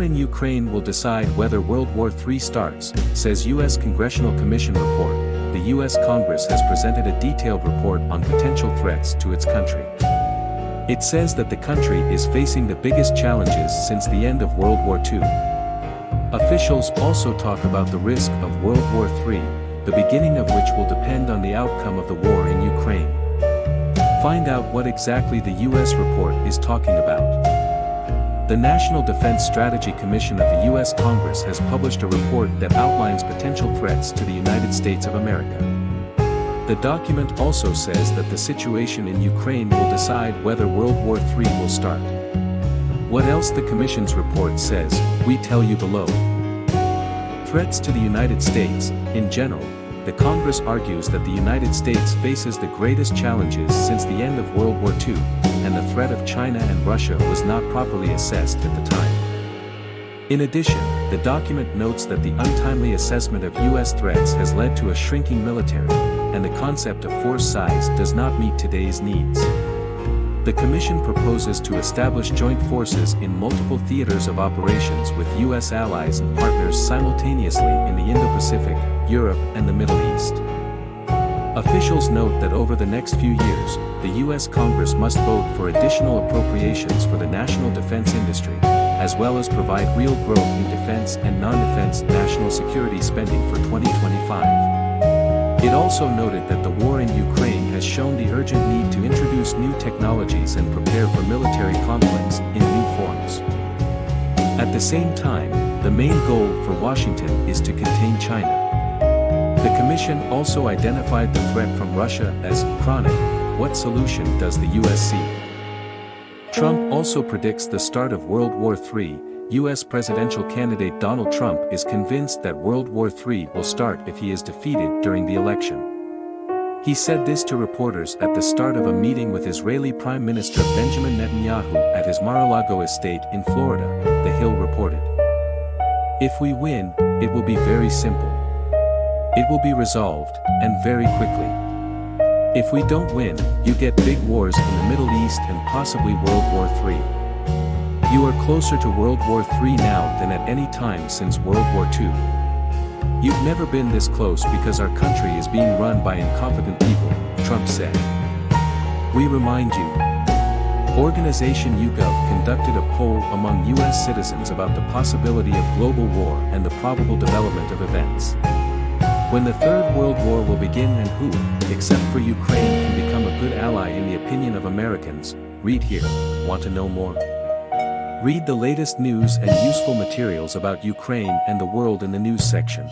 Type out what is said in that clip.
war in Ukraine will decide whether World War III starts, says U.S. Congressional Commission report. The U.S. Congress has presented a detailed report on potential threats to its country. It says that the country is facing the biggest challenges since the end of World War II. Officials also talk about the risk of World War III, the beginning of which will depend on the outcome of the war in Ukraine. Find out what exactly the U.S. report is talking about. The National Defense Strategy Commission of the U.S. Congress has published a report that outlines potential threats to the United States of America. The document also says that the situation in Ukraine will decide whether World War III will start. What else the Commission's report says, we tell you below. Threats to the United States. In general, the Congress argues that the United States faces the greatest challenges since the end of World War II, and the threat of China and Russia was not properly assessed at the time. In addition, the document notes that the untimely assessment of U.S. threats has led to a shrinking military, and the concept of force size does not meet today's needs. The Commission proposes to establish joint forces in multiple theaters of operations with U.S. allies and partners simultaneously in the Indo-Pacific, Europe, and the Middle East. Officials note that over the next few years, the U.S. Congress must vote for additional appropriations for the national defense industry, as well as provide real growth in defense and non-defense national security spending for 2025. It also noted that the war in Ukraine has shown the urgent need to introduce new technologies and prepare for military conflicts in new forms. At the same time, the main goal for Washington is to contain China. The Commission also identified the threat from Russia as chronic. What solution does the U.S. see? Trump also predicts the start of World War III. U.S. presidential candidate Donald Trump is convinced that World War III will start if he is defeated during the election. He said this to reporters at the start of a meeting with Israeli Prime Minister Benjamin Netanyahu at his Mar-a-Lago estate in Florida, The Hill reported. If we win, it will be very simple. It will be resolved, and very quickly. If we don't win, you get big wars in the Middle East and possibly World War III. You are closer to World War III now than at any time since World War II. You've never been this close because our country is being run by incompetent people, Trump said. We remind you. Organization YouGov conducted a poll among U.S. citizens about the possibility of global war and the probable development of events. When the Third World War will begin and who, except for Ukraine, can become a good ally in the opinion of Americans. Read here. Want to know more? Read the latest news and useful materials about Ukraine and the world in the news section.